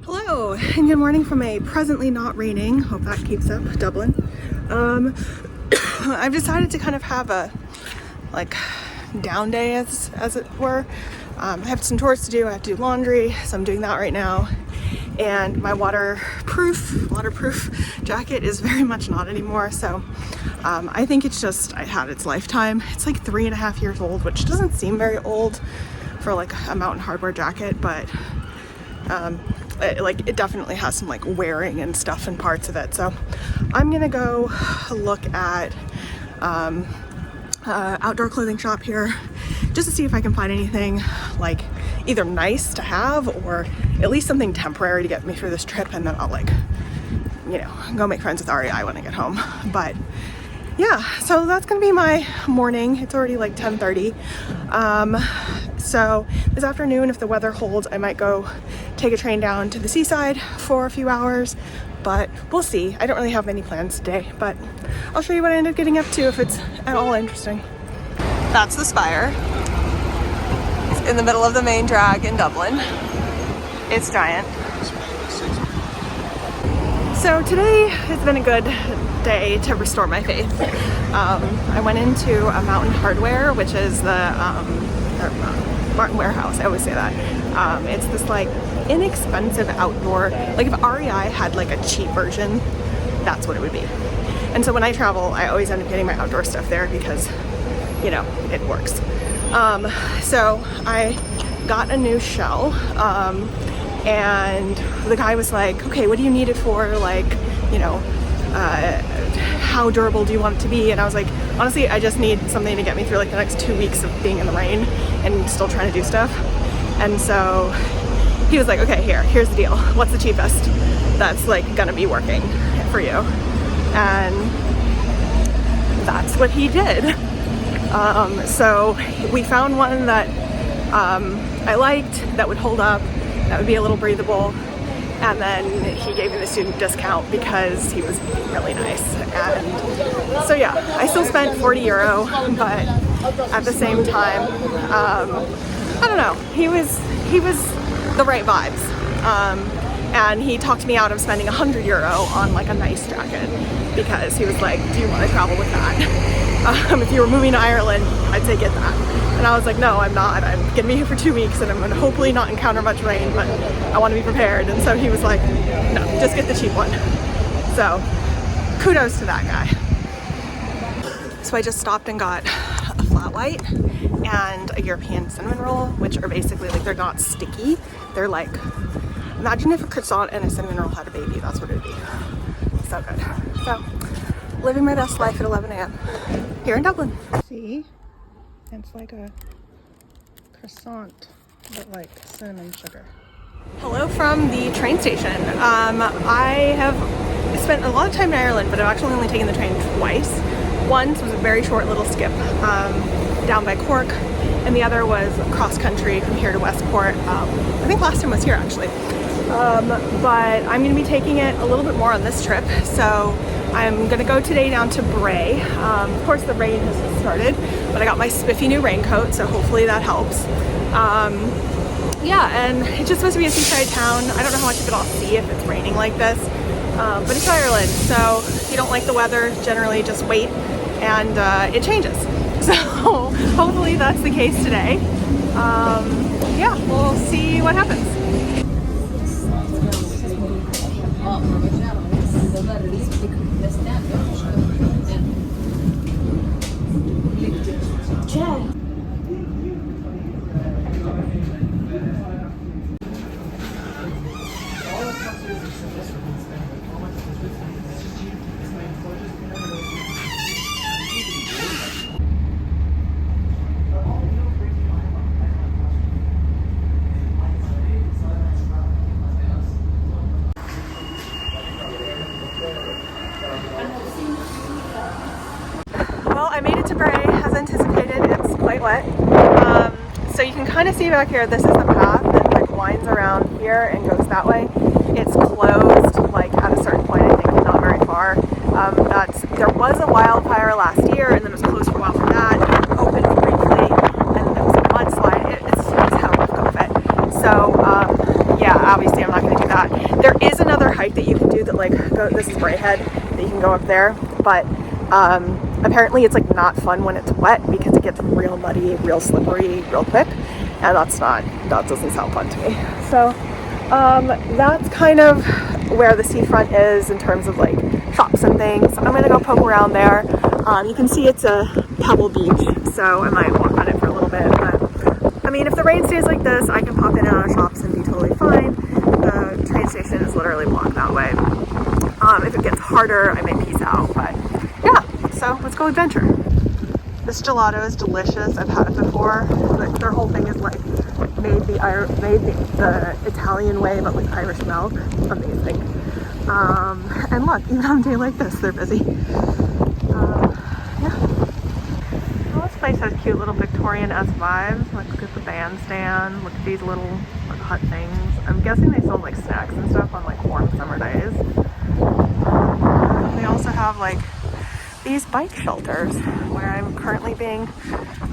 Hello and good morning from a presently not raining, hope that keeps up, Dublin. I've decided to kind of have a down day as it were. I have some chores to do. I have to do laundry, so I'm doing that right now. And my waterproof jacket is very much not anymore, so I think it's just I had its lifetime. It's like 3.5 years old, which doesn't seem very old for like a mountain hardwear jacket, but it definitely has some like wearing and stuff in parts of it. So I'm gonna go look at outdoor clothing shop here just to see if I can find anything like either nice to have or at least something temporary to get me through this trip, and then I'll go make friends with REI when I get home. But yeah, so that's gonna be my morning. It's already like 10:30. So this afternoon, if the weather holds, I might go take a train down to the seaside for a few hours, but we'll see. I don't really have any plans today, but I'll show you what I end up getting up to if it's at all interesting. That's the Spire. It's in the middle of the main drag in Dublin. It's giant. So today has been a good day to restore my faith. I went into a Mountain Hardwear, which is the Martin Warehouse. I always say that. It's this like inexpensive outdoor, like if REI had like a cheap version, that's what it would be. And so when I travel, I always end up getting my outdoor stuff there because, it works. So I got a new shell, and the guy was like, okay, what do you need it for? How durable do you want it to be? And I was like, honestly, I just need something to get me through like the next 2 weeks of being in the rain and still trying to do stuff. And so he was like, okay, here's the deal. What's the cheapest that's like gonna be working for you? And that's what he did. So we found one that I liked, that would hold up, that would be a little breathable. And then he gave me the student discount because he was really nice. And so yeah, I still spent €40, but at the same time, I don't know, he was the right vibes. And he talked me out of spending €100 on like a nice jacket because he was like, do you want to travel with that? If you were moving to Ireland, I'd say get that. And I was like, no, I'm not. I'm gonna be here for 2 weeks and I'm gonna hopefully not encounter much rain, but I want to be prepared. And so he was like, no, just get the cheap one. So kudos to that guy. So I just stopped and got a flat white and a European cinnamon roll, which are basically like, they're not sticky. They're like, imagine if a croissant and a cinnamon roll had a baby, that's what it would be. So good. So living my best life at 11 a.m. here in Dublin. See? It's like a croissant, but like cinnamon sugar. Hello from the train station. I have spent a lot of time in Ireland, but I've actually only taken the train twice. Once was a very short little skip down by Cork, and the other was cross country from here to Westport. I think last time was here actually. But I'm going to be taking it a little bit more on this trip. So I'm going to go today down to Bray. Of course the rain has just started, but I got my spiffy new raincoat, so hopefully that helps. Yeah, and it's just supposed to be a seaside town. I don't know how much of it I'll see if it's raining like this, but it's Ireland, so if you don't like the weather, generally just wait and it changes. So hopefully that's the case today. Yeah, we'll see what happens. Well, I made it to Bray as anticipated. It's quite wet. So you can kind of see back here, this is the path that like winds around here and goes that way. It's closed like at a certain point, I think, not very far. There was a wildfire last year and then it was closed for a while for that, opened briefly, and then there was a mudslide. It's how we've got it. So yeah, obviously I'm not going to do that. hike that you can do that like this is Bray that you can go up there, but apparently it's like not fun when it's wet because it gets real muddy, real slippery, real quick, and that doesn't sound fun to me. So that's kind of where the seafront is in terms of like shops and things. I'm gonna go poke around there. You can see it's a pebble beach, so I might walk on it for a little bit, but I mean, if the rain stays like this, I can pop in and out of shops and be totally fine. The train station is literally blocked that way. If it gets harder, I may peace out, but yeah, so let's go adventure. This gelato is delicious. I've had it before. But their whole thing is like made the Italian way, but with Irish milk. Amazing. And look, even on a day like this, they're busy. Yeah. Well, this place has cute little Victorian-esque vibes. Like, look at the bandstand. Look at these little like, hut things. I'm guessing they sold like snacks and stuff on like warm summer days. They also have like these bike shelters where I'm currently being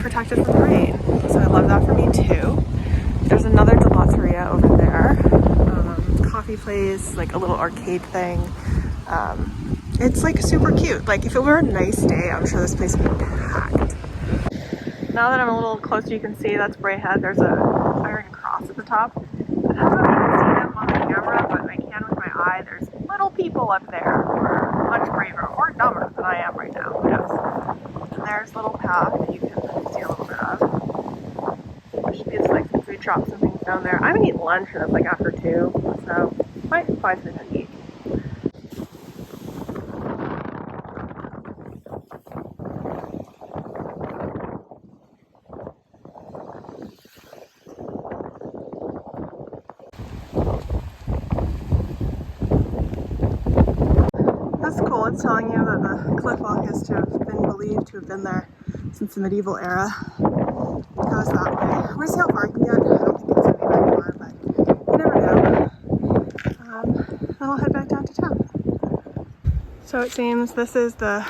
protected from the rain. So I love that for me too. There's another gelateria over there. Coffee place, like a little arcade thing. It's like super cute. Like if it were a nice day, I'm sure this place would be packed. Now that I'm a little closer, you can see that's Bray. There's a iron cross at the top. I don't know if you can see them on the camera, but I can with my eye. There's little people up there who are much braver or dumber than I am right now. Yes. And there's a little path that you can see a little bit of. There should be like some food shops and things down there. I'm gonna eat lunch and it's like after 2, so might find something to eat. It's telling you that the cliff walk is to have been believed to have been there since the medieval era. It goes that way. We're gonna see how far I can get. I don't think it's gonna be very far, but you never know. Then I'll head back down to town. So it seems this is the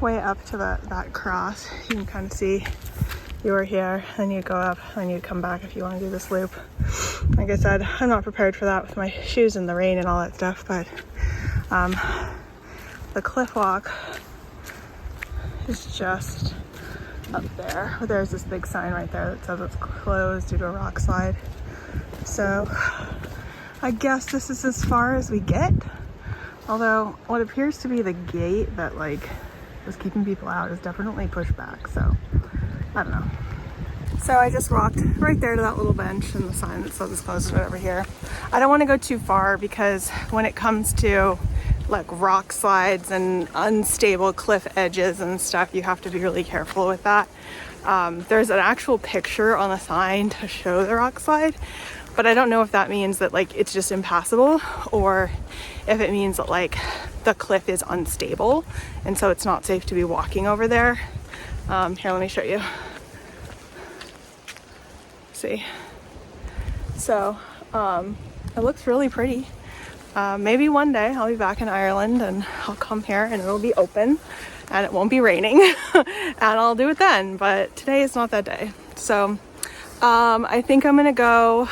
way up to that cross. You can kind of see you were here, then you go up, and you come back if you want to do this loop. Like I said, I'm not prepared for that with my shoes in the rain and all that stuff, but the cliff walk is just up there. There's this big sign right there that says it's closed due to a rock slide. So I guess this is as far as we get. Although what appears to be the gate that like was keeping people out is definitely pushed back. So I don't know. So I just walked right there to that little bench and the sign that says it's closed right over here. I don't want to go too far because when it comes to like rock slides and unstable cliff edges and stuff, you have to be really careful with that. There's an actual picture on the sign to show the rock slide, but I don't know if that means that like it's just impassable or if it means that like the cliff is unstable and so it's not safe to be walking over there. Here, let me show you. See, so it looks really pretty. Maybe one day I'll be back in Ireland and I'll come here and it'll be open and it won't be raining and I'll do it then, but today is not that day. So I think I'm gonna go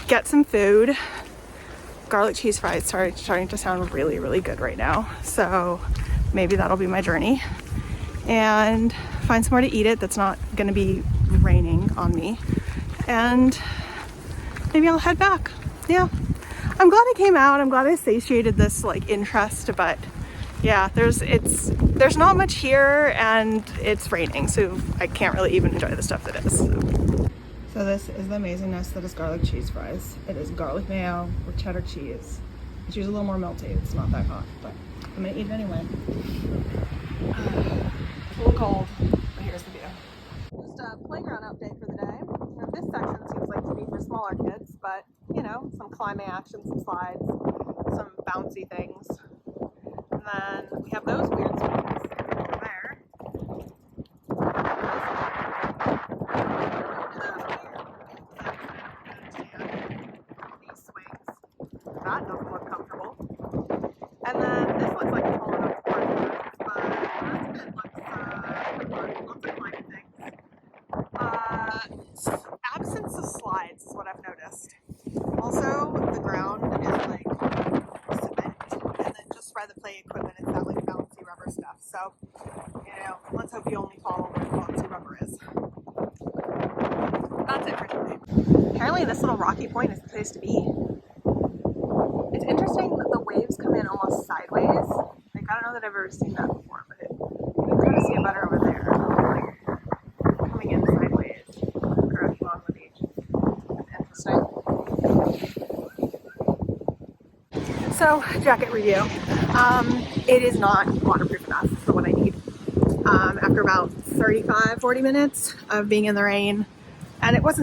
get some food. Garlic cheese fries starting to sound really, really good right now. So maybe that'll be my journey and find somewhere to eat it that's not gonna be raining on me, and maybe I'll head back. Yeah. I'm glad I came out. I'm glad I satiated this like interest, but yeah, there's not much here and it's raining, so I can't really even enjoy the stuff that is. So this is the amazingness that is garlic cheese fries. It is garlic mayo with cheddar cheese. It's usually a little more melty. It's not that hot, but I'm gonna eat it anyway. It's a little cold, but here's the view. Just a playground update for the day. Now, this section seems like to be for smaller kids, but you know, some climbing action, some slides, some bouncy things. And then we have those weird swings over there. These swings. That doesn't look comfortable. And then this looks like it's falling off the board, but the rest of it looks fun. Lots of climbing things. Absence of slides is what I've noticed. Also, the ground is like hope you only follow where the boxy rubber is. That's it for today. Apparently this little rocky point is the place to be. It's interesting that the waves come in almost sideways. Like, I don't know that I've ever seen that before, but you can kind of see it better over there. Like, coming in sideways across along the beach. Interesting. So, jacket review. It is not waterproof enough for what I need. After about 40 minutes of being in the rain, and it was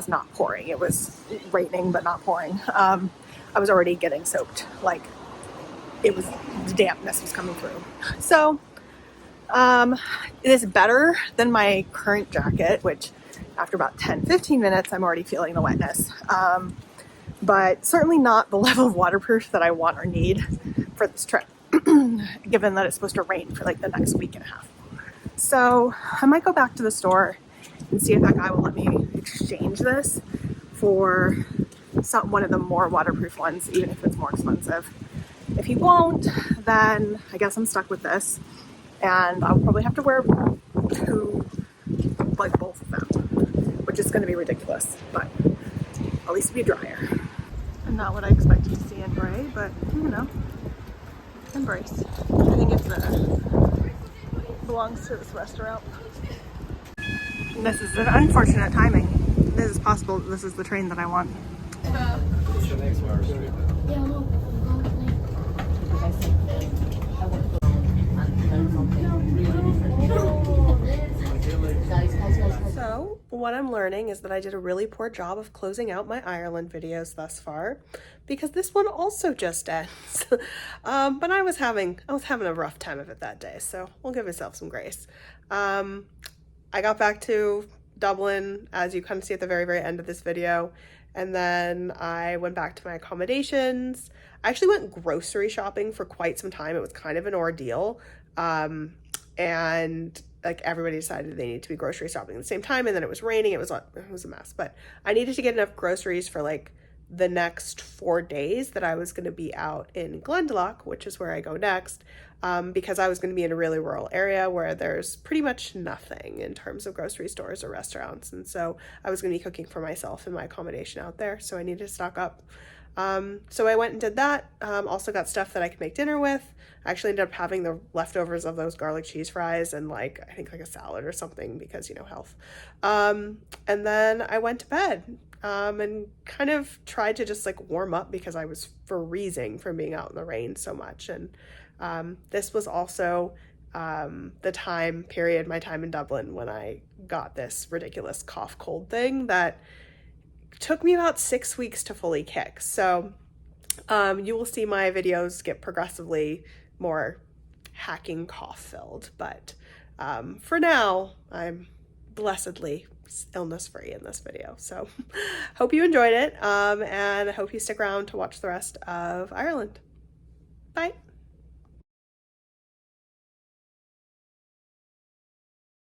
not pouring, it was raining but not pouring. I was already getting soaked, like the dampness was coming through. So it is better than my current jacket, which after about 10-15 minutes I'm already feeling the wetness, but certainly not the level of waterproof that I want or need for this trip, given that it's supposed to rain for like the next week and a half. So I might go back to the store and see if that guy will let me exchange this for one of the more waterproof ones, even if it's more expensive. If he won't, then I guess I'm stuck with this, and I'll probably have to wear both of them, which is going to be ridiculous, but at least it'll be drier. And not what I expected to see in Bray, but you know, embrace. I think it belongs to this restaurant. This is an unfortunate timing. This is possible that this is the train that I want. So, what I'm learning is that I did a really poor job of closing out my Ireland videos thus far, because this one also just ends. But I was having a rough time of it that day, so we'll give myself some grace. I got back to Dublin, as you kind of see at the very, very end of this video, and then I went back to my accommodations. I actually went grocery shopping for quite some time. It was kind of an ordeal, and like everybody decided they needed to be grocery shopping at the same time, and then it was raining. It was a mess, but I needed to get enough groceries for like the next 4 days that I was going to be out in Glendalough, which is where I go next, because I was going to be in a really rural area where there's pretty much nothing in terms of grocery stores or restaurants. And so I was going to be cooking for myself in my accommodation out there. So I needed to stock up. So I went and did that. Also got stuff that I could make dinner with. I actually ended up having the leftovers of those garlic cheese fries and I think a salad or something, because, you know, health. And then I went to bed. And kind of tried to just warm up because I was freezing from being out in the rain so much. And this was also the time period, my time in Dublin, when I got this ridiculous cough cold thing that took me about 6 weeks to fully kick. So you will see my videos get progressively more hacking cough filled, but for now I'm blessedly illness free in this video. So hope you enjoyed it, and I hope you stick around to watch the rest of Ireland. Bye.